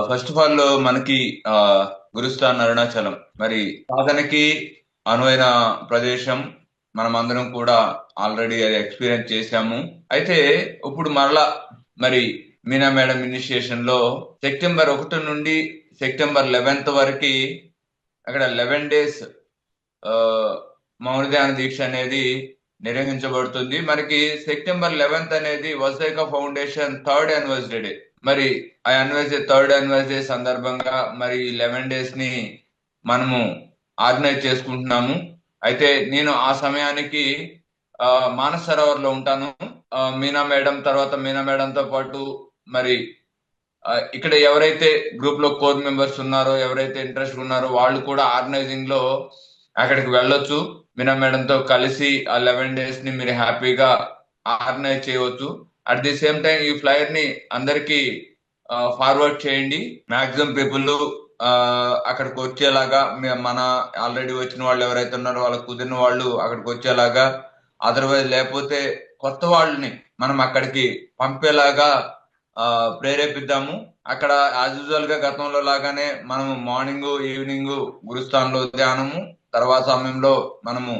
First of all మనకి ఆ, గురుస్థాన్ అరుణాచలం మరి సాధనకి అనువైన ప్రదేశం. మనం అందరం కూడా ఆల్రెడీ అది ఎక్స్పీరియన్స్ చేశాము. అయితే ఇప్పుడు మరలా మరి మీనా మేడం ఇనిషియేషన్ లో సెప్టెంబర్ 1 నుండి సెప్టెంబర్ 11 వరకు అక్కడ 11 డేస్ మౌన ధ్యాన దీక్ష అనేది నిర్వహించబడుతుంది. మనకి సెప్టెంబర్ 11 అనేది వజ్రైక ఫౌండేషన్ థర్డ్ యానివర్సరీ డే. మరి ఆ యానివర్సరీ థర్డ్ యానివర్సరీ సందర్భంగా మరి 11 డేస్ ని మనము ఆర్గనైజ్ చేసుకుంటున్నాము. అయితే నేను ఆ సమయానికి మానస్ సరోవర్ లో ఉంటాను. మీనా మేడం తర్వాత మీనా మేడంతో పాటు మరి ఇక్కడ ఎవరైతే గ్రూప్ లో కోర్ మెంబర్స్ ఉన్నారో, ఎవరైతే ఇంట్రెస్ట్ ఉన్నారో వాళ్ళు కూడా ఆర్గనైజింగ్ లో అక్కడికి వెళ్ళొచ్చు. మీనా మేడంతో కలిసి ఆ 11 డేస్ ని మీరు హ్యాపీగా ఆర్గనైజ్ చేయవచ్చు. అట్ ది సేమ్ టైం ఈ ఫ్లైయర్ ని అందరికి ఫార్వర్డ్ చేయండి. మాక్సిమం పీపుల్ అక్కడికి వచ్చేలాగా మన ఆల్రెడీ వచ్చిన వాళ్ళు ఎవరైతే ఉన్నారో వాళ్ళకి కుదిరిన వాళ్ళు అక్కడికి వచ్చేలాగా, అదర్వైజ్ లేకపోతే కొత్త వాళ్ళని మనం అక్కడికి పంపేలాగా ప్రేరేపిద్దాము. అక్కడ యాజ్ యూజువల్ గా గతంలో లాగానే మనము మార్నింగ్ ఈవినింగ్ గురుస్థాన్లో ధ్యానము, తర్వాత సమయంలో మనము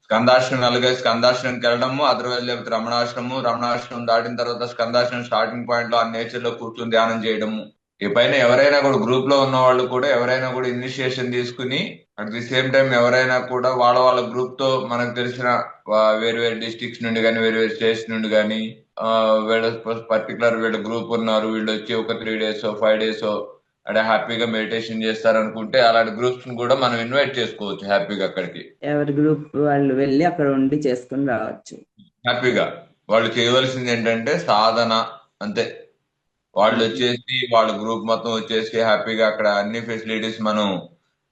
స్కందాశ్రమం వెళ్ళగా స్కందాశ్రమంకి వెళ్ళడము, అదర్వైజ్ లేకపోతే రమణాశ్రమం దాటిన తర్వాత స్కందాశ్రమం స్టార్టింగ్ పాయింట్ లో ఆ నేచర్ లో కూర్చొని ధ్యానం చేయడము. ఈ పైన ఎవరైనా కూడా గ్రూప్ లో ఉన్న వాళ్ళు కూడా ఎవరైనా కూడా ఇనిషియేషన్ తీసుకుని అట్ ది సేమ్ టైం ఎవరైనా కూడా వాళ్ళ వాళ్ళ గ్రూప్ తో మనకు తెలిసిన వేరు వేరు డిస్ట్రిక్ట్స్ నుండి కానీ వేరు వేరు స్టేట్స్ నుండి కానీ వీళ్ళ పర్టికులర్ వీళ్ళ గ్రూప్ ఉన్నారు, వీళ్ళు వచ్చి ఒక 3 డేస్ 5 డేస్ అంటే హ్యాపీగా మెడిటేషన్ చేస్తారనుకుంటే అలాంటి గ్రూప్స్ ని కూడా మనం ఇన్వైట్ చేసుకోవచ్చు హ్యాపీగా అక్కడికి. ఎవరి గ్రూప్ వాళ్ళు వెళ్ళి అక్కడ ఉండి చేసుకుని రావచ్చు. హ్యాపీగా వాళ్ళు చేయవలసింది ఏంటంటే సాధన, అంతే. వాళ్ళు వచ్చేసి వాళ్ళ గ్రూప్ మొత్తం వచ్చేసి హ్యాపీగా అక్కడ అన్ని ఫెసిలిటీస్ మనం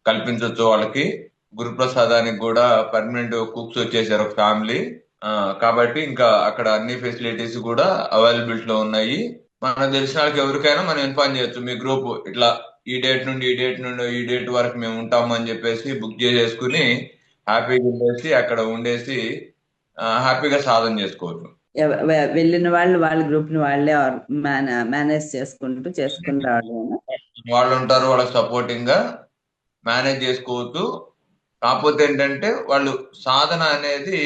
కల్పించవచ్చు వాళ్ళకి. గురుప్రసాదానికి కూడా పర్మనెంట్ కుక్స్ వచ్చేసారు ఒక ఫ్యామిలీ. కాబట్టి ఇంకా అక్కడ అన్ని ఫెసిలిటీస్ కూడా అవైలబిలిటీ లో ఉన్నాయి. మనకు తెలిసిన వాళ్ళకి ఎవరికైనా మనం ఇన్ఫార్మ్ చేయొచ్చు, మీ గ్రూప్ ఇట్లా ఈ డేట్ వరకు మేము ఉంటాము అని చెప్పేసి బుక్ చేసేసుకుని హ్యాపీగా ఉండేసి అక్కడ ఉండేసి హ్యాపీగా సాధన చేసుకోవచ్చు. వెళ్ళిన వాళ్ళు వాళ్ళ గ్రూప్ ని వాళ్ళే మేనేజ్ చేసుకుని రావడం. వాళ్ళు ఉంటారు, వాళ్ళకి సపోర్టింగ్ గా మేనేజ్ చేసుకోవచ్చు. కాకపోతే ఏంటంటే వాళ్ళు సాధన అనేది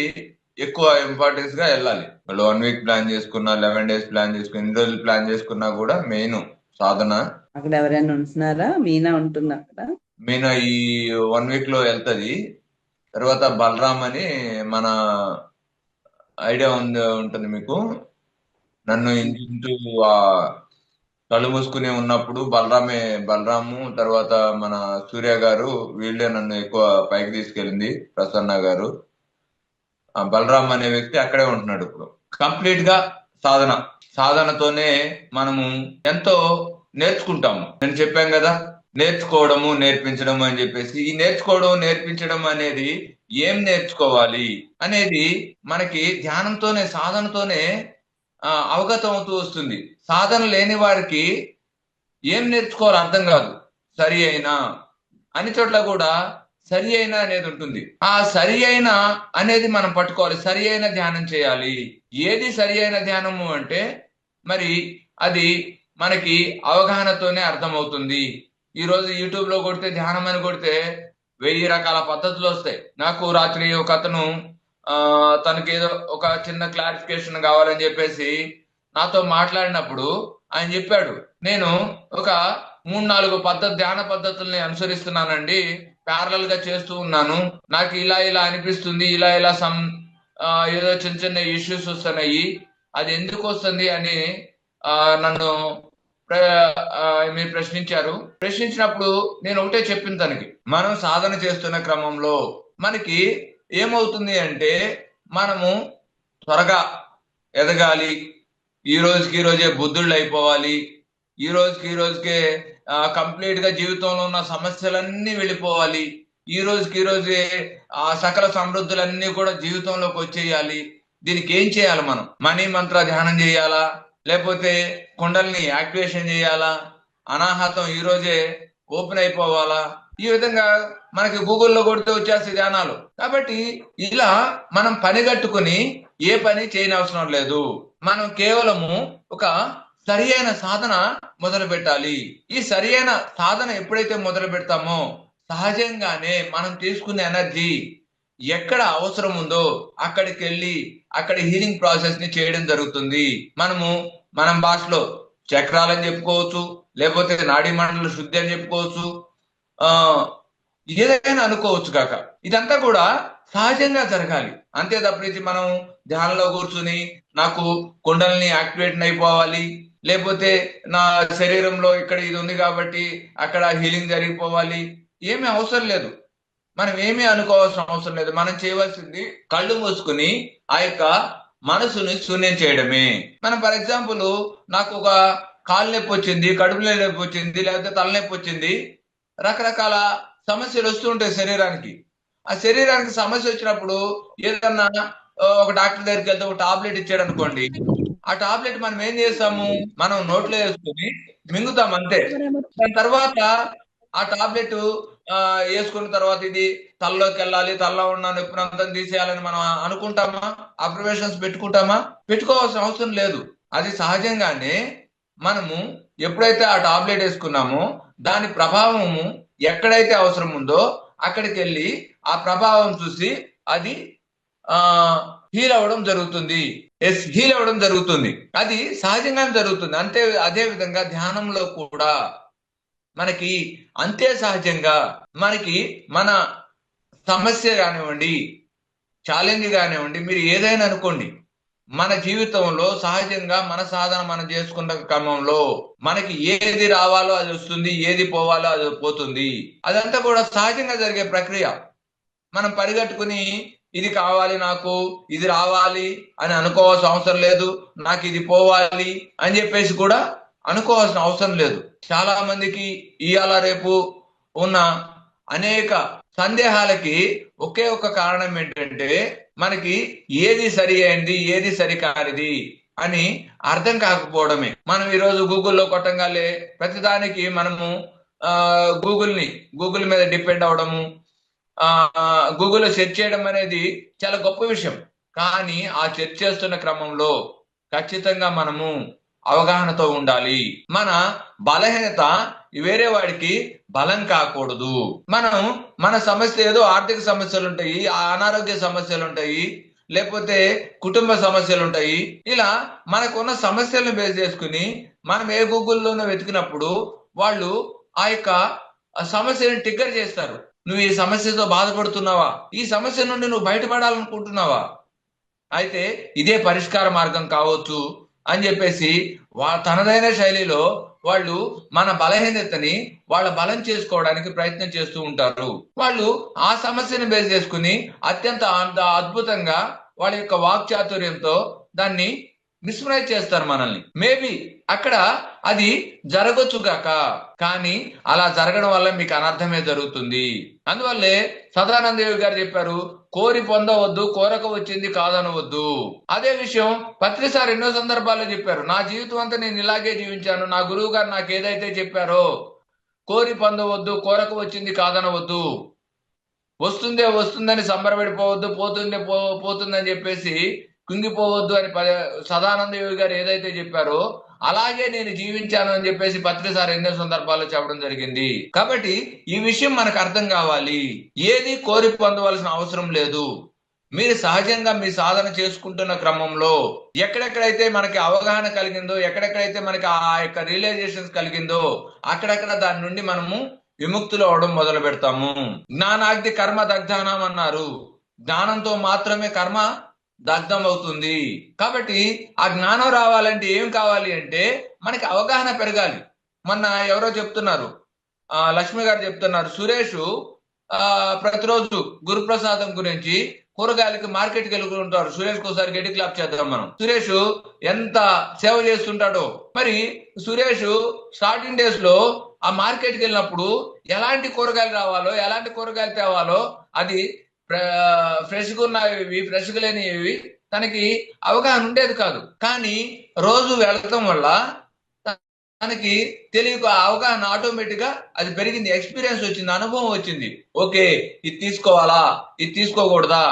ఎక్కువ ఇంపార్టెన్స్ గా వెళ్ళాలి. వాళ్ళు 1 వీక్ ప్లాన్ చేసుకున్నా, 11 డేస్ ప్లాన్ చేసుకున్నా, ఎన్ని రోజులు ప్లాన్ చేసుకున్నా కూడా మెయిన్ సాధన. అక్కడ ఎవరైనా ఉంటున్నారా? మీనా ఉంటుంది అక్కడ. మీనా ఈ 1 వీక్ లో వెళ్తది. తర్వాత బలరాం అని మన ఐడియా ఉంటుంది మీకు. నన్ను ఇంటూ ఆ కళ్ళు మూసుకుని ఉన్నప్పుడు బలరాము తర్వాత మన సూర్య గారు వీళ్ళే నన్ను ఎక్కువ పైకి తీసుకెళ్ళింది. ప్రసన్న గారు, ఆ బలరాం అనే వ్యక్తి అక్కడే ఉంటున్నాడు ఇప్పుడు. కంప్లీట్ గా సాధన, సాధనతోనే మనము ఎంతో నేర్చుకుంటాము. నేను చెప్పాను కదా, నేర్చుకోవడము నేర్పించడం అని చెప్పేసి. ఈ నేర్చుకోవడం నేర్పించడం అనేది ఏం నేర్చుకోవాలి అనేది మనకి ధ్యానంతోనే సాధనతోనే అవగతం అవుతూ వస్తుంది. సాధన లేని వారికి ఏం నేర్చుకోవాలో అర్థం కాదు. సరి అయినా అన్ని చోట్ల కూడా సరి అయినా అనేది ఉంటుంది. ఆ సరి అయిన అనేది మనం పట్టుకోవాలి. సరి అయిన ధ్యానం చేయాలి. ఏది సరి అయిన ధ్యానము అంటే మరి అది మనకి అవగాహనతోనే అర్థమవుతుంది. ఈ రోజు యూట్యూబ్ లో కొడితే ధ్యానం అని కొడితే 1000 రకాల పద్ధతులు వస్తాయి. నాకు రాత్రి ఒక అతను తనకి ఏదో ఒక చిన్న క్లారిఫికేషన్ కావాలని చెప్పేసి నాతో మాట్లాడినప్పుడు ఆయన చెప్పాడు, నేను ఒక 3-4 ధ్యాన పద్ధతుల్ని అనుసరిస్తున్నానండి, ప్యారలల్ గా చేస్తూ ఉన్నాను, నాకు ఇలా ఇలా అనిపిస్తుంది, ఇలా ఇలా ఏదో చిన్న చిన్న ఇష్యూస్ వస్తున్నాయి, అది ఎందుకు వస్తుంది అని నన్ను మీరు ప్రశ్నించారు. ప్రశ్నించినప్పుడు నేను ఒకటే చెప్పింది తనకి, మనం సాధన చేస్తున్న క్రమంలో మనకి ఏమవుతుంది అంటే మనము త్వరగా ఎదగాలి, ఈ రోజుకి ఈ రోజే బుద్ధుళ్ళు అయిపోవాలి, ఈ రోజుకి ఈ రోజుకే కంప్లీట్ గా జీవితంలో ఉన్న సమస్యలన్నీ వెళ్ళిపోవాలి, ఈ రోజుకి ఈ రోజే ఆ సకల సమృద్ధులన్నీ కూడా జీవితంలోకి వచ్చేయాలి. దీనికి ఏం చేయాలి? మనం మనీ మంత్ర ధ్యానం చేయాలా, లేకపోతే కుండల్ని యాక్టివేషన్ చేయాలా, అనాహతం ఈ రోజే ఓపెన్ అయిపోవాలా? ఈ విధంగా మనకి గూగుల్లో కొడితే వచ్చేస్తే ధ్యానాలు. కాబట్టి ఇలా మనం పని కట్టుకుని ఏ పని చేయనవసరం లేదు. మనం కేవలము ఒక సరి అయిన సాధన మొదలు పెట్టాలి. ఈ సరి అయిన సాధన ఎప్పుడైతే మొదలు పెడతామో సహజంగానే మనం తీసుకునే ఎనర్జీ ఎక్కడ అవసరం ఉందో అక్కడికి వెళ్ళి అక్కడ హీలింగ్ ప్రాసెస్ ని చేయడం జరుగుతుంది. మనం భాషలో చక్రాలని చెప్పుకోవచ్చు, లేకపోతే నాడీ మండల శుద్ధి అని చెప్పుకోవచ్చు, ఆ ఏదైనా అనుకోవచ్చు కాక. ఇదంతా కూడా సహజంగా జరగాలి. అంతే తప్పించి మనం ధ్యానంలో కూర్చుని నాకు కుండల్ని యాక్టివేట్ అయిపోవాలి, లేకపోతే నా శరీరంలో ఇక్కడ ఇది ఉంది కాబట్టి అక్కడ హీలింగ్ జరిగిపోవాలి, ఏమీ అవసరం లేదు. మనం ఏమీ అనుకోవాల్సిన అవసరం లేదు. మనం చేయవలసింది కళ్ళు మూసుకుని ఆ యొక్క మనసుని శూన్యం చేయడమే. మనం ఫర్ ఎగ్జాంపుల్ నాకు ఒక కాలు నొప్పి వచ్చింది, కడుపులో నొప్పి వచ్చింది, లేకపోతే తలనొప్పి వచ్చింది, రకరకాల సమస్యలు వస్తూ ఉంటాయి శరీరానికి. ఆ శరీరానికి సమస్య వచ్చినప్పుడు ఏదన్నా ఒక డాక్టర్ దగ్గరికి వెళ్తే ఒక టాబ్లెట్ ఇచ్చాడు అనుకోండి, ఆ టాబ్లెట్ మనం ఏం చేస్తాము, మనం నోట్లో వేసుకుని మింగుతాం అంతే. దాని తర్వాత ఆ టాబ్లెట్ వేసుకున్న తర్వాత ఇది తలలోకి వెళ్ళాలి, తలలో ఉన్న నొప్పినంతా తీసేయాలని మనం అనుకుంటామా? అబ్జర్వేషన్స్ పెట్టుకుంటామా? పెట్టుకోవాల్సిన అవసరం లేదు. అది సహజంగానే మనము ఎప్పుడైతే ఆ టాబ్లెట్ వేసుకున్నామో దాని ప్రభావము ఎక్కడైతే అవసరం ఉందో అక్కడికి వెళ్ళి ఆ ప్రభావం చూసి అది హీల్ అవ్వడం జరుగుతుంది. హీల్ అవ్వడం జరుగుతుంది. అది సహజంగానే జరుగుతుంది. అంతే అదే విధంగా ధ్యానంలో కూడా మనకి అంతే సహజంగా మనకి మన సమస్య కానివ్వండి, ఛాలెంజ్ కానివ్వండి, మీరు ఏదైనా అనుకోండి, మన జీవితంలో సహజంగా మన సాధన మనం చేసుకున్న క్రమంలో మనకి ఏది రావాలో అది వస్తుంది, ఏది పోవాలో అది పోతుంది. అదంతా కూడా సహజంగా జరిగే ప్రక్రియ. మనం పరిగెట్టుకుని ఇది కావాలి, నాకు ఇది రావాలి అని అనుకోవాల్సిన అవసరం లేదు, నాకు ఇది పోవాలి అని చెప్పేసి కూడా అనుకోవాల్సిన అవసరం లేదు. చాలా మందికి ఇవాళ రేపు ఉన్న అనేక సందేహాలకి ఒకే ఒక కారణం ఏంటంటే మనకి ఏది సరి అయింది, ఏది సరికానిది అని అర్థం కాకపోవడమే. మనం ఈరోజు గూగుల్లో కొట్టంగానే ప్రతిదానికి మనము గూగుల్ మీద డిపెండ్ అవడము, గూగుల్లో సెర్చ్ చేయడం అనేది చాలా గొప్ప విషయం. కానీ ఆ సెర్చ్ చేస్తున్న క్రమంలో ఖచ్చితంగా మనము అవగాహనతో ఉండాలి. మన బలహీనత వేరే వాడికి బలం కాకూడదు. మన సమస్య ఏదో ఆర్థిక సమస్యలు ఉంటాయి, అనారోగ్య సమస్యలు ఉంటాయి, లేకపోతే కుటుంబ సమస్యలు ఉంటాయి. ఇలా మనకున్న సమస్యలను బేస్ చేసుకుని మనం ఏ గూగుల్లోనో వెతికినప్పుడు వాళ్ళు ఆ యొక్క సమస్యని ట్రిగ్గర్ చేస్తారు. నువ్వు ఈ సమస్యతో బాధపడుతున్నావా? ఈ సమస్య నుండి నువ్వు బయటపడాలనుకుంటున్నావా? అయితే ఇదే పరిష్కార మార్గం కావచ్చు అని చెప్పేసి తనదైన శైలిలో వాళ్ళు మన బలహీనతని వాళ్ళ బలం చేసుకోవడానికి ప్రయత్నం చేస్తూ ఉంటారు. వాళ్ళు ఆ సమస్యని బేస్ చేసుకుని అత్యంత అద్భుతంగా వాళ్ళ యొక్క వాక్చాతుర్యంతో దాన్ని మిస్మరైజ్ చేస్తారు మనల్ని. మేబీ అక్కడ అది జరగొచ్చు గాక, కానీ అలా జరగడం వల్ల మీకు అనర్థమే జరుగుతుంది. అందువల్లే సదానందదేవి గారు చెప్పారు, కోరి పొందవద్దు, కోరక వచ్చింది కాదనవద్దు. అదే విషయం పత్రిసారి ఎన్నో సందర్భాల్లో చెప్పారు. నా జీవితం అంతా నేను ఇలాగే జీవించాను, నా గురువు గారు నాకు ఏదైతే చెప్పారో కోరి పొందవద్దు, కోరక వచ్చింది కాదనవద్దు, వస్తుందే వస్తుందని సంబరపడిపోవద్దు, పోతుందని చెప్పేసి కుంగిపోవద్దు అని సదానందదేవి గారు ఏదైతే చెప్పారో అలాగే నేను జీవించాను అని చెప్పేసి పత్రిసారి ఎన్నో సందర్భాల్లో చెప్పడం జరిగింది. కాబట్టి ఈ విషయం మనకు అర్థం కావాలి. ఏది కోరి పొందవలసిన అవసరం లేదు. మీరు సహజంగా మీ సాధన చేసుకుంటున్న క్రమంలో ఎక్కడెక్కడైతే మనకి అవగాహన కలిగిందో, ఎక్కడెక్కడైతే మనకి ఆ యొక్క రియలైజేషన్స్ కలిగిందో అక్కడక్కడ దాని నుండి మనము విముక్తులు అవడం మొదలు పెడతాము. జ్ఞానాగ్ని కర్మ దగ్ధానం అన్నారు. జ్ఞానంతో మాత్రమే కర్మ దగ్ధం అవుతుంది. కాబట్టి ఆ జ్ఞానం రావాలంటే ఏం కావాలి అంటే మనకి అవగాహన పెరగాలి. మొన్న ఎవరో చెప్తున్నారు, లక్ష్మి గారు చెప్తున్నారు, సురేష్ ప్రతిరోజు గురుప్రసాదం గురించి కూరగాయలకి మార్కెట్కి వెళ్తుంటారు. సురేష్ ఒకసారి గట్టి క్లాప్ చేద్దాం మనం. సురేష్ ఎంత సేవ చేస్తుంటాడో. మరి సురేష్ స్టార్టింగ్ డేస్ లో ఆ మార్కెట్కి వెళ్ళినప్పుడు ఎలాంటి కూరగాయలు రావాలో, ఎలాంటి కూరగాయలు తేవాలో, అది ఫ్రెష్గా ఉన్నవి, ఫ్రెష్గా లేనివి తనకి అవగాహన ఉండేది కాదు. కానీ రోజు వెళ్ళటం వల్ల తనకి తెలియక అవగాహన ఆటోమేటిక్ గా అది పెరిగింది, ఎక్స్పీరియన్స్ వచ్చింది, అనుభవం వచ్చింది. ఓకే, ఇది తీసుకోవాలా, ఇది తీసుకోకూడదా,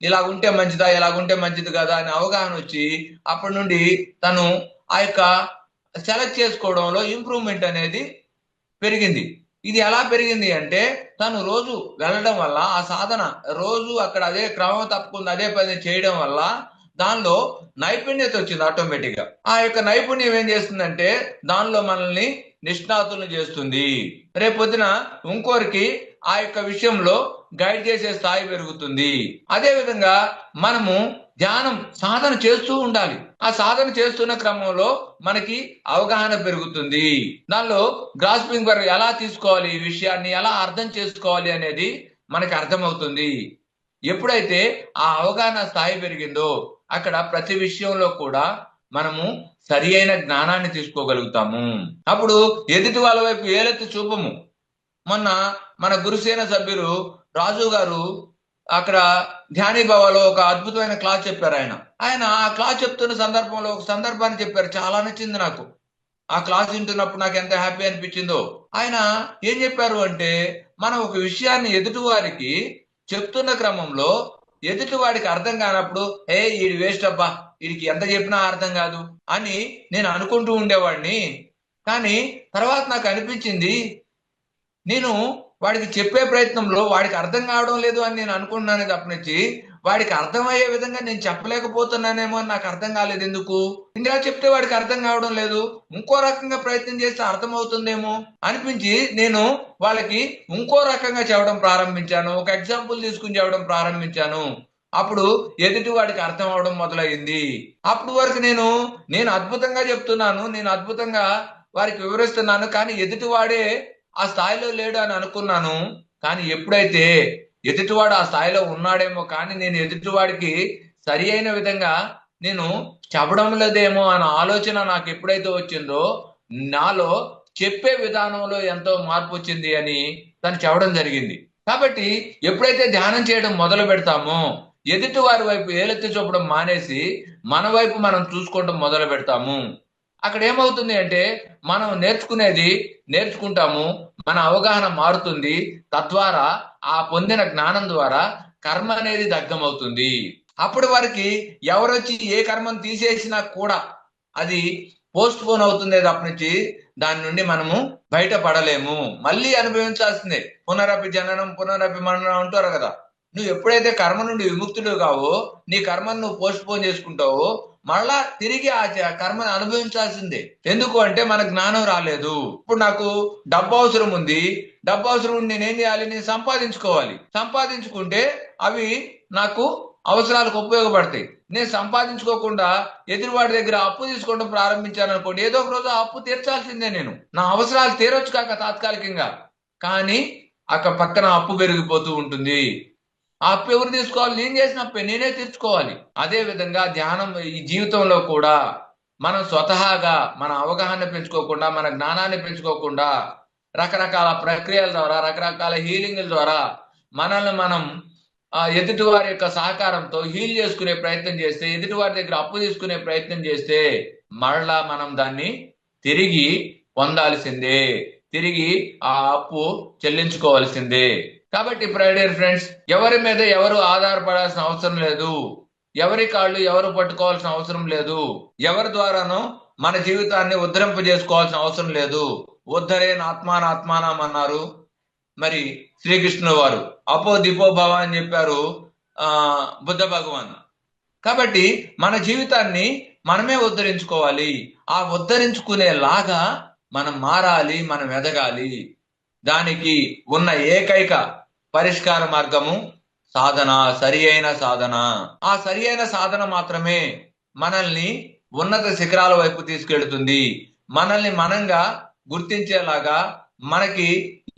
ఇలా ఉంటే మంచిదా, ఇలాగుంటే మంచిది కదా అని అవగాహన వచ్చి అప్పటి నుండి తను ఆ యొక్క సెలెక్ట్ చేసుకోవడంలో ఇంప్రూవ్మెంట్ అనేది పెరిగింది. ఇది ఎలా పెరిగింది అంటే తను రోజు వెళ్ళడం వల్ల ఆ సాధన రోజు అక్కడ అదే క్రమం తప్పకుండా అదే పని చేయడం వల్ల దానిలో నైపుణ్యత వచ్చింది ఆటోమేటిక్ గా. ఆ యొక్క నైపుణ్యం ఏం చేస్తుందంటే దానిలో మనల్ని నిష్ణాతులను చేస్తుంది. రేపొద్దున ఇంకోరికి ఆ యొక్క విషయంలో గైడ్ చేసే స్థాయి పెరుగుతుంది. అదే విధంగా మనము ధ్యానం సాధన చేస్తూ ఉండాలి. ఆ సాధన చేస్తున్న క్రమంలో మనకి అవగాహన పెరుగుతుంది. దానిలో గ్రాస్పింగ్ పవర్ ఎలా తీసుకోవాలి, ఈ విషయాన్ని ఎలా అర్థం చేసుకోవాలి అనేది మనకి అర్థమవుతుంది. ఎప్పుడైతే ఆ అవగాహన స్థాయి పెరిగిందో అక్కడ ప్రతి విషయంలో కూడా మనము సరి అయిన జ్ఞానాన్ని తీసుకోగలుగుతాము. అప్పుడు ఎదుటి వాళ్ళ వైపు ఏలెత్తి చూపము. మొన్న మన గురుసేన సభ్యులు రాజు గారు అక్కడ ధ్యానీభావలో ఒక అద్భుతమైన క్లాస్ చెప్పారు. ఆయన ఆ క్లాస్ చెప్తున్న సందర్భంలో ఒక సందర్భాన్ని చెప్పారు, చాలా నచ్చింది నాకు. ఆ క్లాస్ వింటున్నప్పుడు నాకు ఎంత హ్యాపీ అనిపించిందో. ఆయన ఏం చెప్పారు అంటే మనం ఒక విషయాన్ని ఎదుటి వారికి చెప్తున్న క్రమంలో ఎదుటి వాడికి అర్థం కానప్పుడు ఈడు వేస్ట్ అబ్బా, వీడికి ఎంత చెప్పినా అర్థం కాదు అని నేను అనుకుంటూ ఉండేవాడిని. కానీ తర్వాత నాకు అనిపించింది, నేను వాడికి చెప్పే ప్రయత్నంలో వాడికి అర్థం కావడం లేదు అని నేను అనుకుంటున్నాను తప్పనిచ్చి వాడికి అర్థమయ్యే విధంగా నేను చెప్పలేకపోతున్నానేమో అని నాకు అర్థం కాలేదు. ఎందుకు ఇలా చెప్తే వాడికి అర్థం కావడం లేదు, ఇంకో రకంగా ప్రయత్నం చేస్తే అర్థమవుతుందేమో అనిపించి నేను వాళ్ళకి ఇంకో రకంగా చెప్పడం ప్రారంభించాను. ఒక ఎగ్జాంపుల్ తీసుకుని చెప్పడం ప్రారంభించాను. అప్పుడు ఎదుటి వాడికి అర్థం అవడం మొదలైంది. అప్పుడు వరకు నేను అద్భుతంగా చెప్తున్నాను, నేను అద్భుతంగా వారికి వివరిస్తున్నాను, కానీ ఎదుటి వాడే ఆ స్థాయిలో లేడు అని అనుకున్నాను. కానీ ఎప్పుడైతే ఎదుటివాడు ఆ స్థాయిలో ఉన్నాడేమో కానీ నేను ఎదుటివాడికి సరి అయిన విధంగా నేను చెప్పడం లేదేమో అన్న ఆలోచన నాకు ఎప్పుడైతే వచ్చిందో నాలో చెప్పే విధానంలో ఎంతో మార్పు వచ్చింది అని తను చెప్పడం జరిగింది. కాబట్టి ఎప్పుడైతే ధ్యానం చేయడం మొదలు పెడతామో ఎదుటి వారి వైపు ఏలెత్తి చూపడం మానేసి మన వైపు మనం చూసుకోవడం మొదలు పెడతాము. అక్కడ ఏమవుతుంది అంటే మనం నేర్చుకుంటాము, మన అవగాహన మారుతుంది. తద్వారా ఆ పొందిన జ్ఞానం ద్వారా కర్మ అనేది దగ్ధమవుతుంది. అప్పటి వరకు ఎవరొచ్చి ఏ కర్మను తీసేసినా కూడా అది పోస్ట్ పోన్ అవుతుంది తప్పనిచ్చి దాని నుండి మనము బయటపడలేము, మళ్ళీ అనుభవించాల్సిందే. పునరపి జననం పునరపి మరణం అంటారు కదా. నువ్వు ఎప్పుడైతే కర్మ నుండి విముక్తుడు కావో నీ కర్మను నువ్వు పోస్ట్ పోన్ చేసుకుంటావో మళ్ళా తిరిగి ఆ కర్మను అనుభవించాల్సిందే. ఎందుకు అంటే మన జ్ఞానం రాలేదు. ఇప్పుడు నాకు డబ్బు అవసరం ఉంది, డబ్బు అవసరం ఉండి నేనేం చేయాలి, నేను సంపాదించుకోవాలి. సంపాదించుకుంటే అవి నాకు అవసరాలకు ఉపయోగపడతాయి. నేను సంపాదించుకోకుండా ఎదురువాడి దగ్గర అప్పు తీసుకోవడం ప్రారంభించాను అనుకోండి, ఏదో ఒక రోజు ఆ అప్పు తీర్చాల్సిందే. నేను నా అవసరాలు తీరొచ్చు కాక తాత్కాలికంగా, కానీ అక్కడ పక్కన అప్పు పెరిగిపోతూ ఉంటుంది. ఆ అప్పు ఎవరు తీసుకోవాలి, నేను చేసిన అప్పే నేనే తీర్చుకోవాలి. అదే విధంగా ధ్యానం ఈ జీవితంలో కూడా మనం స్వతహాగా మన అవగాహన పెంచుకోకుండా మన జ్ఞానాన్ని పెంచుకోకుండా రకరకాల ప్రక్రియల ద్వారా రకరకాల హీలింగ్ల ద్వారా మనల్ని మనం ఎదుటి వారి యొక్క సహకారంతో హీల్ చేసుకునే ప్రయత్నం చేస్తే, ఎదుటి వారి దగ్గర అప్పు తీసుకునే ప్రయత్నం చేస్తే మరలా మనం దాన్ని తిరిగి పొందాల్సిందే, తిరిగి ఆ అప్పు చెల్లించుకోవాల్సిందే. కాబట్టి డియర్ ఫ్రెండ్స్, ఎవరి మీద ఎవరు ఆధారపడాల్సిన అవసరం లేదు, ఎవరి కాళ్ళు ఎవరు పట్టుకోవాల్సిన అవసరం లేదు, ఎవరి ద్వారానో మన జీవితాన్ని ఉద్ధరింపజేసుకోవాల్సిన అవసరం లేదు. ఉద్ధరేన్ ఆత్మానం అన్నారు మరి శ్రీకృష్ణుల వారు. అపో దిపో భవ అని చెప్పారు బుద్ధ భగవాన్. కాబట్టి మన జీవితాన్ని మనమే ఉద్ధరించుకోవాలి. ఆ ఉద్ధరించుకునేలాగా మనం మారాలి, మనం ఎదగాలి. దానికి ఉన్న ఏకైక పరిష్కార మార్గము సాధన, సరి అయిన సాధన. ఆ సరి అయిన సాధన మాత్రమే మనల్ని ఉన్నత శిఖరాల వైపు తీసుకెళ్తుంది. మనల్ని మనంగా గుర్తించేలాగా, మనకి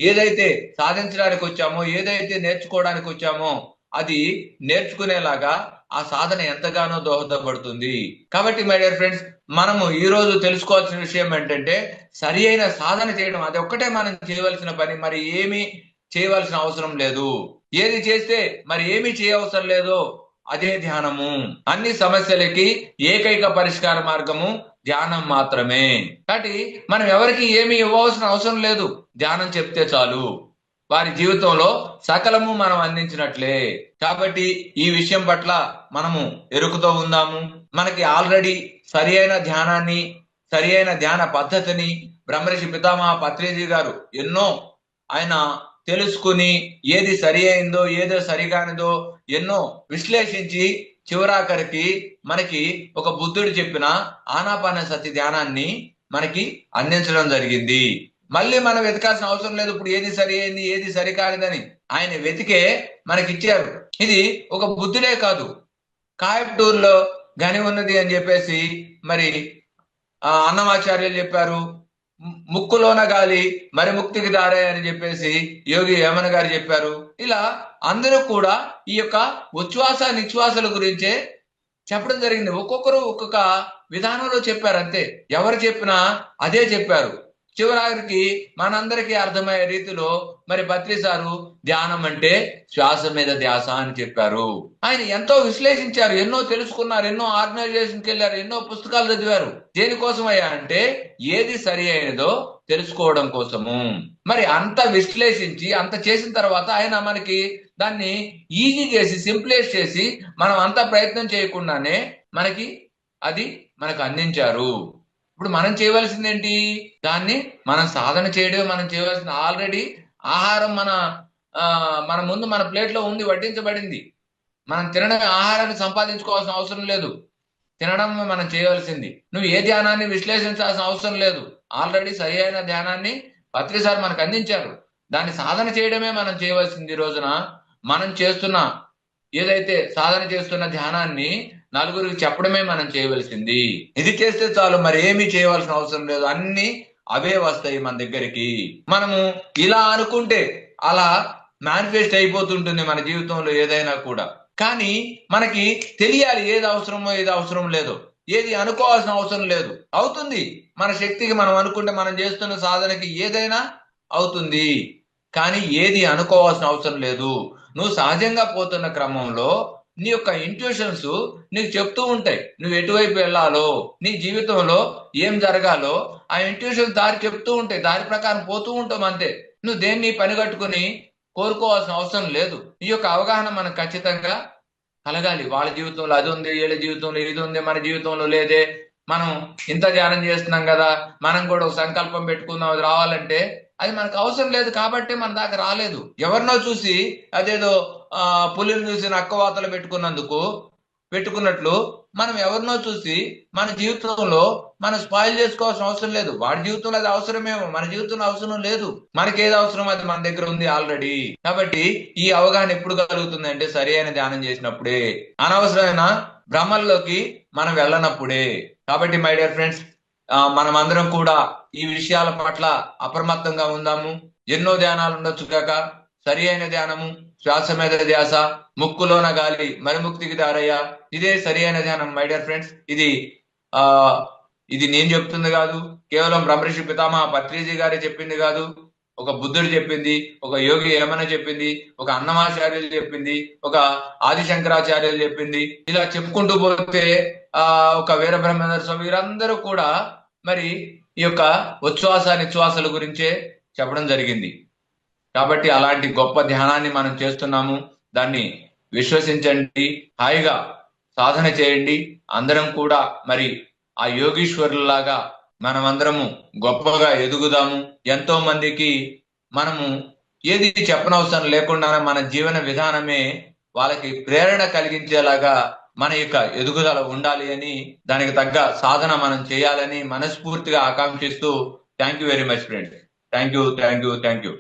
ఏదైతే సాధించడానికి వచ్చామో, ఏదైతే నేర్చుకోవడానికి వచ్చామో అది నేర్చుకునేలాగా ఆ సాధన ఎంతగానో దోహదపడుతుంది. కాబట్టి మై డియర్ ఫ్రెండ్స్, మనము ఈ రోజు తెలుసుకోవాల్సిన విషయం ఏంటంటే సరి అయిన సాధన చేయడం, అది ఒక్కటే మనం చేయవలసిన పని. మరి ఏమి చేయవలసిన అవసరం లేదు. ఏది చేస్తే మరి ఏమి చేయవసరం లేదో అదే ధ్యానము. అన్ని సమస్యలకి ఏకైక పరిష్కార మార్గము ధ్యానం మాత్రమే. కాబట్టి మనం ఎవరికి ఏమి ఇవ్వాల్సిన అవసరం లేదు, ధ్యానం చెప్తే చాలు. వారి జీవితంలో సకలము మనం అందించినట్లే. కాబట్టి ఈ విషయం పట్ల మనము ఎరుకుతో ఉందాము. మనకి ఆల్రెడీ సరి అయిన ధ్యానాన్ని, సరి అయిన ధ్యాన పద్ధతిని బ్రహ్మర్షి పితామహ పత్రిజీ గారు ఎన్నో ఆయన తెలుసుకుని ఏది సరి అయిందో ఏదో సరిగానిదో ఎన్నో విశ్లేషించి చివరాఖరికి మనకి ఒక బుద్ధుడు చెప్పిన ఆనాపానసతి ధ్యానాన్ని మనకి అందించడం జరిగింది. మళ్ళీ మనం వెతకాల్సిన అవసరం లేదు. ఇప్పుడు ఏది సరి అయింది ఏది సరికానిదని ఆయన వెతికే మనకిచ్చారు. ఇది ఒక బుద్ధుడే కాదు, కాయప్టూర్లో గని ఉన్నది అని చెప్పేసి మరి అన్నమాచార్యులు చెప్పారు. ముక్కులోన గాలి మరి ముక్తికి దారే అని చెప్పేసి యోగి వేమన గారు చెప్పారు. ఇలా అందరూ కూడా ఈ యొక్క ఉచ్ఛ్వాస నిశ్వాసల గురించే చెప్పడం జరిగింది. ఒక్కొక్కరు ఒక్కొక్క విధానంలో చెప్పారు, అంతే. ఎవరు చెప్పినా అదే చెప్పారు. చివరికి మనందరికీ అర్థమయ్యే రీతిలో మరి పత్రి సారు ధ్యానం అంటే శ్వాస మీద ధ్యాస అని చెప్పారు. ఆయన ఎంతో విశ్లేషించారు, ఎన్నో తెలుసుకున్నారు, ఎన్నో ఆర్గనైజేషన్కి వెళ్ళారు, ఎన్నో పుస్తకాలు చదివారు. దేనికోసమయ్యా అంటే ఏది సరి అయినదో తెలుసుకోవడం కోసము. మరి అంత విశ్లేషించి అంత చేసిన తర్వాత ఆయన మనకి దాన్ని ఈజీ చేసి సింప్లైజ్ చేసి మనం అంత ప్రయత్నం చేయకుండానే మనకి అది మనకు అందించారు. ఇప్పుడు మనం చేయవలసింది ఏంటి? దాన్ని మనం సాధన చేయడమే మనం చేయవలసింది. ఆల్రెడీ ఆహారం మన ముందు మన ప్లేట్లో ఉంది, వడ్డించబడింది. మనం తినడం ఆహారాన్ని సంపాదించుకోవాల్సిన అవసరం లేదు, తినడం మనం చేయవలసింది. నువ్వు ఏ ధ్యానాన్ని విశ్లేషించాల్సిన అవసరం లేదు. ఆల్రెడీ సరి అయిన ధ్యానాన్ని పత్రి సార్ మనకు అందించారు. దాన్ని సాధన చేయడమే మనం చేయవలసింది. ఈ రోజున మనం చేస్తున్న ఏదైతే సాధన చేస్తున్న ధ్యానాన్ని నలుగురికి చెప్పడమే మనం చేయవలసింది. ఇది చేస్తే చాలు, మరి ఏమీ చేయవలసిన అవసరం లేదు. అన్ని అవే వస్తాయి మన దగ్గరికి. మనము ఇలా అనుకుంటే అలా మేనిఫెస్ట్ అయిపోతుంటుంది మన జీవితంలో ఏదైనా కూడా. కానీ మనకి తెలియాలి ఏది అవసరమో ఏది అవసరం లేదో. ఏది అనుకోవాల్సిన అవసరం లేదు, అవుతుంది. మన శక్తికి మనం అనుకుంటే మనం చేస్తున్న సాధనకి ఏదైనా అవుతుంది. కానీ ఏది అనుకోవాల్సిన అవసరం లేదు. నువ్వు సహజంగా పోతున్న క్రమంలో నీ యొక్క ఇంట్యూషన్స్ నీకు చెప్తూ ఉంటాయి నువ్వు ఎటువైపు వెళ్ళాలో, నీ జీవితంలో ఏం జరగాలో. ఆ ఇంట్యూషన్స్ దారి చెప్తూ ఉంటాయి, దారి ప్రకారం పోతూ ఉంటాం, అంతే. నువ్వు దేన్ని పని కట్టుకుని కోరుకోవాల్సిన అవసరం లేదు. ఈ యొక్క అవగాహన మనకు ఖచ్చితంగా కలగాలి. వాళ్ళ జీవితంలో అది ఉంది, వీళ్ళ జీవితంలో ఇది ఉంది, మన జీవితంలో లేదే. మనం ఇంత ధ్యానం చేస్తున్నాం కదా, మనం కూడా ఒక సంకల్పం పెట్టుకుందాం అది రావాలంటే అది మనకు అవసరం లేదు కాబట్టి మన దాకా రాలేదు. ఎవరినో చూసి అదేదో పులిని చూసి నక్కవాతలు పెట్టుకున్నట్లు మనం ఎవరినో చూసి మన జీవితంలో మనం స్పాయిల్ చేసుకోవాల్సిన అవసరం లేదు. వాడి జీవితంలో అది అవసరమేమో, మన జీవితంలో అవసరం లేదు. మనకేది అవసరం అది మన దగ్గర ఉంది ఆల్రెడీ. కాబట్టి ఈ అవగాహన ఎప్పుడు కలుగుతుంది అంటే సరి అయిన ధ్యానం చేసినప్పుడే, అనవసరమైన భ్రమల్లోకి మనం వెళ్ళనప్పుడే. కాబట్టి మై డియర్ ఫ్రెండ్స్, మనం అందరం కూడా ఈ విషయాల పట్ల అప్రమత్తంగా ఉందాము. ఎన్నో ధ్యానాలు ఉండొచ్చు కాక సరి అయిన ధ్యానము శ్వాస మీద ధ్యాస, ముక్కులోన గాలి మరి ముక్తికి దారయ్య, ఇదే సరి అయిన ధ్యానం మై డియర్ ఫ్రెండ్స్. ఇది నేను చెప్తుంది కాదు, కేవలం బ్రహ్మర్షి పితామహ పత్రిజీ గారే చెప్పింది కాదు. ఒక బుద్ధుడు చెప్పింది, ఒక యోగి ఏమన్నా చెప్పింది, ఒక అన్నమాచార్యులు చెప్పింది, ఒక ఆదిశంకరాచార్యులు చెప్పింది. ఇలా చెప్పుకుంటూ పోతే ఒక వీరబ్రహ్మేంద్ర స్వామి వీరందరూ కూడా మరి ఈ యొక్క ఉచ్ఛ్వాస నిశ్వాసల గురించే చెప్పడం జరిగింది. కాబట్టి అలాంటి గొప్ప ధ్యానాన్ని మనం చేస్తున్నాము. దాన్ని విశ్వసించండి, హాయిగా సాధన చేయండి. అందరం కూడా మరి ఆ యోగీశ్వరులాగా మనమందరము గొప్పగా ఎదుగుదాము. ఎంతో మందికి మనము ఏది చెప్పనవసరం లేకుండా మన జీవన విధానమే వాళ్ళకి ప్రేరణ కలిగించేలాగా మన యొక్క ఎదుగుదల ఉండాలి అని, దానికి తగ్గ సాధన మనం చేయాలని మనస్ఫూర్తిగా ఆకాంక్షిస్తూ thank you very much friends. Thank you.